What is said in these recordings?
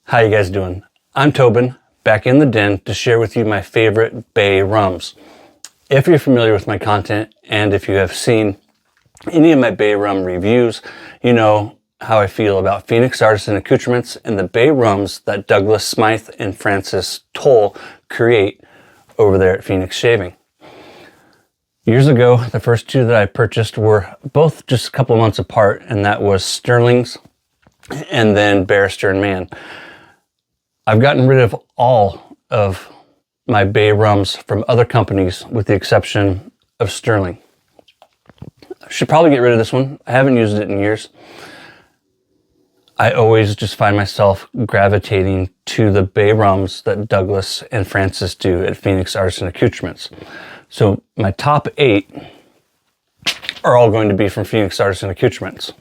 How you guys doing? I'm Tobin, back in the den to share with you my favorite Bay Rums. If you're familiar with my content and if you have seen any of my Bay Rum reviews, you know how I feel about Phoenix Artisan Accoutrements and the Bay Rums that Douglas Smythe and Francis Toll create over there at Phoenix Shaving. Years ago, the first two that I purchased were both just a couple of months apart, and that was Sterling's and then Barrister and Mann. I've gotten rid of all of my Bay Rums from other companies with the exception of Sterling. I should probably get rid of this one. I haven't used it in years. I always just find myself gravitating to the Bay Rums that Douglas and Francis do at Phoenix Artisan Accoutrements. So my top 8 are all going to be from Phoenix Artisan Accoutrements.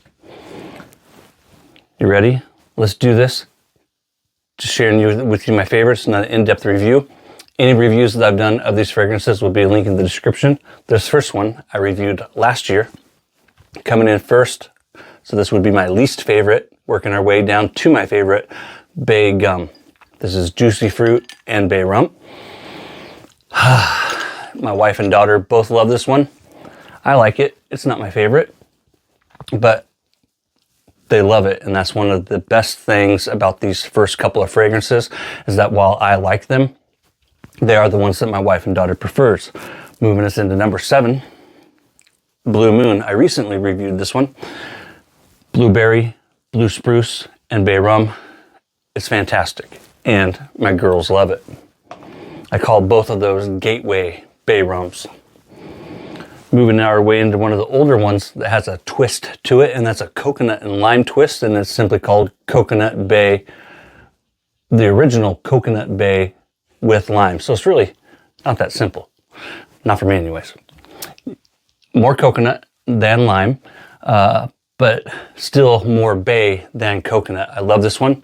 You ready? Let's do this. Just sharing with you my favorites, not an in-depth review. Any reviews that I've done of these fragrances will be linked in the description. This first one I reviewed last year, coming in first. So this would be my least favorite, working our way down to my favorite, Bay Gum. This is Juicy Fruit and Bay Rum. My wife and daughter both love this one. I like it. It's not my favorite, but they love it. And that's one of the best things about these first couple of fragrances is that while I like them, they are the ones that my wife and daughter prefers. Moving us into number 7, Blue Moon. I recently reviewed this one. Blueberry, Blue Spruce, and Bay Rum. It's fantastic. And my girls love it. I call both of those gateway Bay Rums. Moving our way into one of the older ones that has a twist to it, and that's a coconut and lime twist, and it's simply called Coconut Bay, the original Coconut Bay with lime. So it's really not that simple. Not for me anyways. More coconut than lime, but still more bay than coconut. I love this one.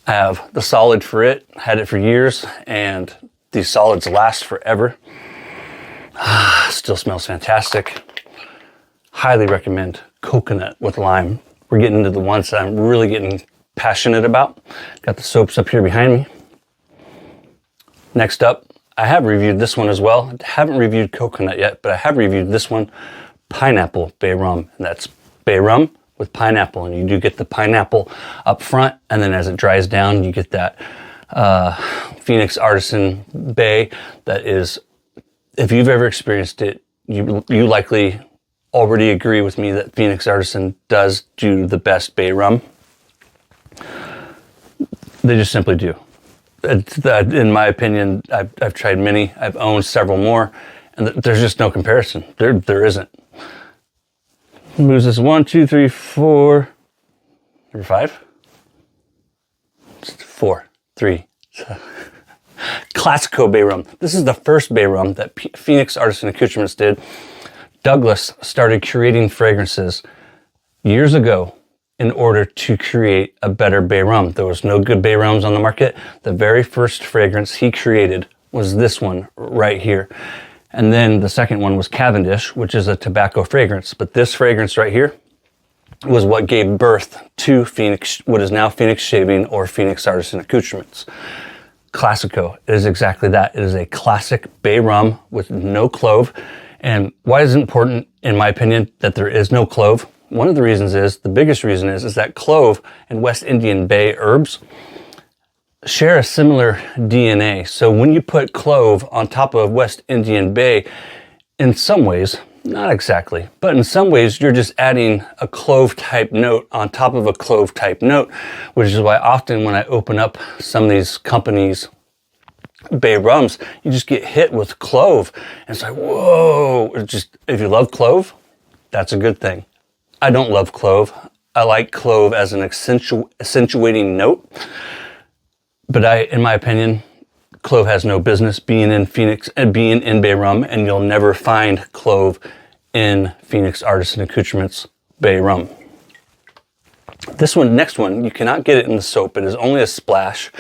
I have the solid for it, had it for years, and these solids last forever. Still smells fantastic. Highly recommend coconut with lime. We're getting into the ones that I'm really getting passionate about. Got the soaps up here behind me. Next up, I have reviewed this one as well. I haven't reviewed coconut yet, but I have reviewed this one, Pineapple Bay Rum. And that's Bay Rum with pineapple. And you do get the pineapple up front, and then as it dries down, you get that Phoenix Artisan Bay that is, if you've ever experienced it, you likely already agree with me that Phoenix Artisan does do the best Bay Rum. They just simply do. In my opinion, I've tried many. I've owned several more, and there's just no comparison. There isn't. Moves us 1, 2, 3, 4. Number 5? 4, 3. Classico Bay Rum. This is the first Bay Rum that Phoenix Artisan Accoutrements did. Douglas started creating fragrances years ago in order to create a better Bay Rum. There was no good Bay Rums on the market. The very first fragrance he created was this one right here. And then the second one was Cavendish, which is a tobacco fragrance. But this fragrance right here was what gave birth to Phoenix, what is now Phoenix Shaving or Phoenix Artisan Accoutrements. Classico. It is exactly that. It is a classic Bay Rum with no clove. And why is it important, in my opinion, that there is no clove? One of the reasons is, the biggest reason is that clove and West Indian Bay herbs share a similar DNA. So when you put clove on top of West Indian Bay, in some ways, not exactly, but in some ways you're just adding a clove type note on top of a clove type note, which is why often when I open up some of these companies' Bay Rums, you just get hit with clove. And it's like, whoa, if you love clove, that's a good thing. I don't love clove. I like clove as an accentuating note. But in my opinion, clove has no business being in Phoenix and being in Bay Rum, and you'll never find clove in Phoenix Artisan Accoutrements Bay Rum. Next one, you cannot get it in the soap. It is only a splash,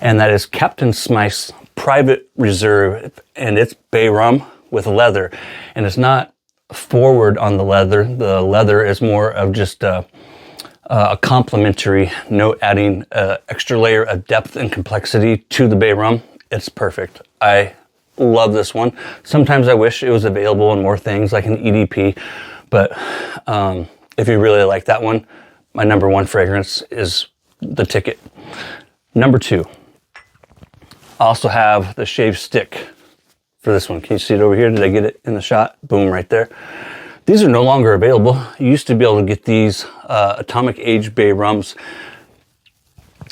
and that is Captain Smythe's Private Reserve, and it's Bay Rum with leather. And it's not forward on the leather. The leather is more of just a complementary note, adding an extra layer of depth and complexity to the Bay Rum. It's perfect. I love this one. Sometimes I wish it was available in more things like an EDP, but if you really like that one, my number one fragrance is the ticket. Number two, I also have the shave stick for this one. Can you see it over here? Did I get it in the shot? Boom, right there. These are no longer available. You used to be able to get these Atomic Age Bay Rums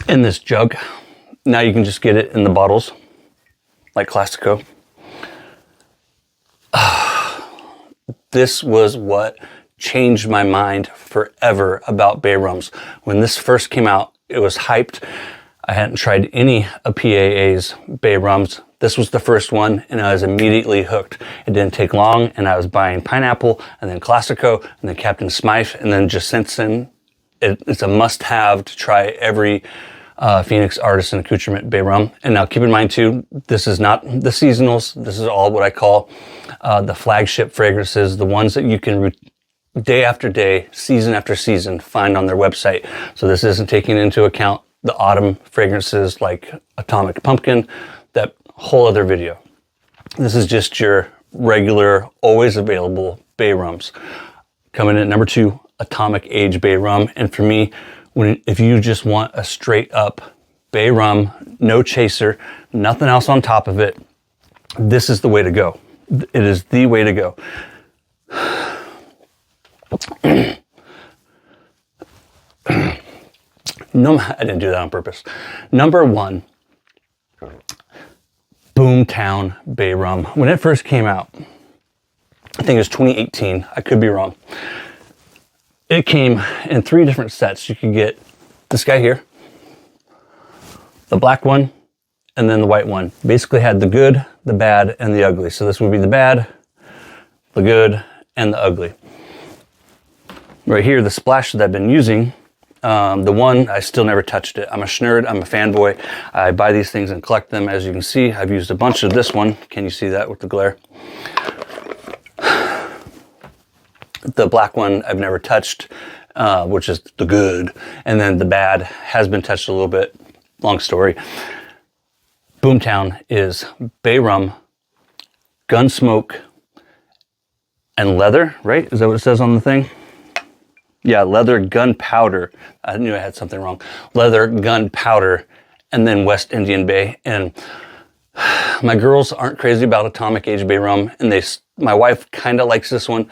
in this jug. Now you can just get it in the bottles, like Classico. This was what changed my mind forever about Bay Rums. When this first came out, it was hyped. I hadn't tried any of PAA's Bay Rums. This was the first one, and I was immediately hooked. It didn't take long, and I was buying Pineapple, and then Classico, and then Captain Smythe, and then just since then, it's a must-have to try every Phoenix Artisan Accoutrement Bay Rum. And now keep in mind too, this is not the seasonals. This is all what I call the flagship fragrances, the ones that you can day after day, season after season, find on their website. So this isn't taking into account the autumn fragrances like Atomic Pumpkin, that whole other video. This is just your regular, always available Bay Rums. Coming in at number two, Atomic Age Bay Rum. And for me, if you just want a straight up Bay Rum, no chaser, nothing else on top of it, this is the way to go. It is the way to go. No, I didn't do that on purpose. Number one, Boomtown Bay Rum. When it first came out, I think it was 2018. I could be wrong. It came in 3 different sets. You could get this guy here, the black one, and then the white one. Basically had the good, the bad, and the ugly. So this would be the bad, the good, and the ugly. Right here, the splash that I've been using, the one, I still never touched it. I'm a schnurd, I'm a fanboy. I buy these things and collect them. As you can see, I've used a bunch of this one. Can you see that with the glare? The black one I've never touched, which is the good. And then the bad has been touched a little bit. Long story. Boomtown is Bay Rum, Gunsmoke, and leather, right? Is that what it says on the thing? Yeah, leather, gunpowder. I knew I had something wrong. Leather, gunpowder, and then West Indian Bay. And my girls aren't crazy about Atomic Age Bay Rum, and my wife kind of likes this one.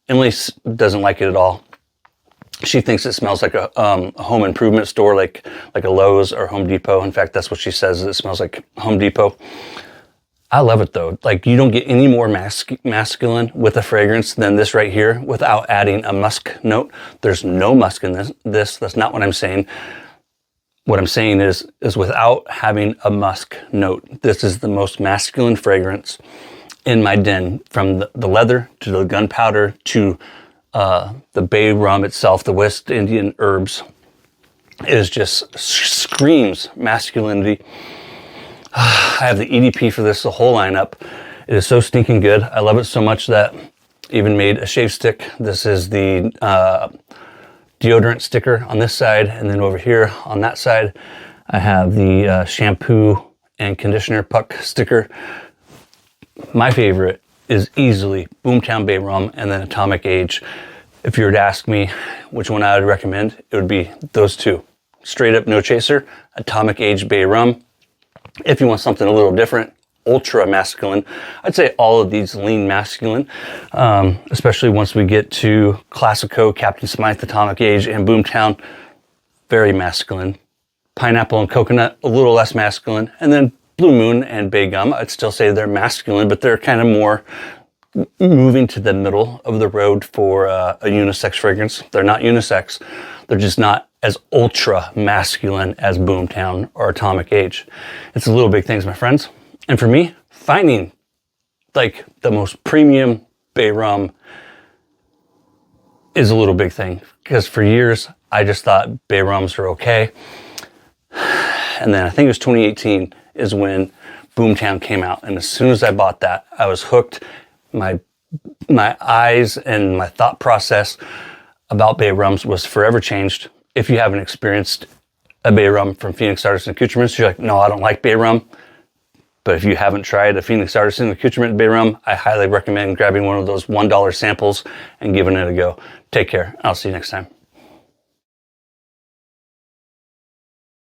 Emily doesn't like it at all. She thinks it smells like a home improvement store, like a Lowe's or Home Depot. In fact, that's what she says. It smells like Home Depot. I love it though. Like, you don't get any more masculine with a fragrance than this right here without adding a musk note. There's no musk in this. That's not what I'm saying. What I'm saying is without having a musk note, this is the most masculine fragrance in my den, from the leather to the gunpowder to the Bay Rum itself, the West Indian herbs. It is just screams masculinity. I have the EDP for this, the whole lineup. It is so stinking good. I love it so much that I even made a shave stick. This is the deodorant sticker on this side, and then over here on that side, I have the shampoo and conditioner puck sticker. My favorite is easily Boomtown Bay Rum and then Atomic Age. If you were to ask me which one I would recommend, it would be those two. Straight up no chaser, Atomic Age Bay Rum. If you want something a little different, ultra masculine, I'd say all of these lean masculine, especially once we get to Classico, Captain Smythe, Atomic Age, and Boomtown, very masculine. Pineapple and Coconut, a little less masculine. And then Blue Moon and Bay Gum, I'd still say they're masculine, but they're kind of more moving to the middle of the road for a unisex fragrance. They're not unisex. They're just not as ultra masculine as Boomtown or Atomic Age. It's the little big things, my friends. And for me, finding like the most premium Bay Rum is a little big thing, because for years I just thought Bay Rums are okay. And then I think it was 2018 is when Boomtown came out. And as soon as I bought that, I was hooked. My eyes and my thought process about Bay Rums was forever changed. if you haven't experienced a Bay Rum from Phoenix Artisan Accoutrements, you're like, no, I don't like Bay Rum. But if you haven't tried a Phoenix Artisan Accoutrement Bay Rum, I highly recommend grabbing one of those $1 samples and giving it a go. Take care. I'll see you next time.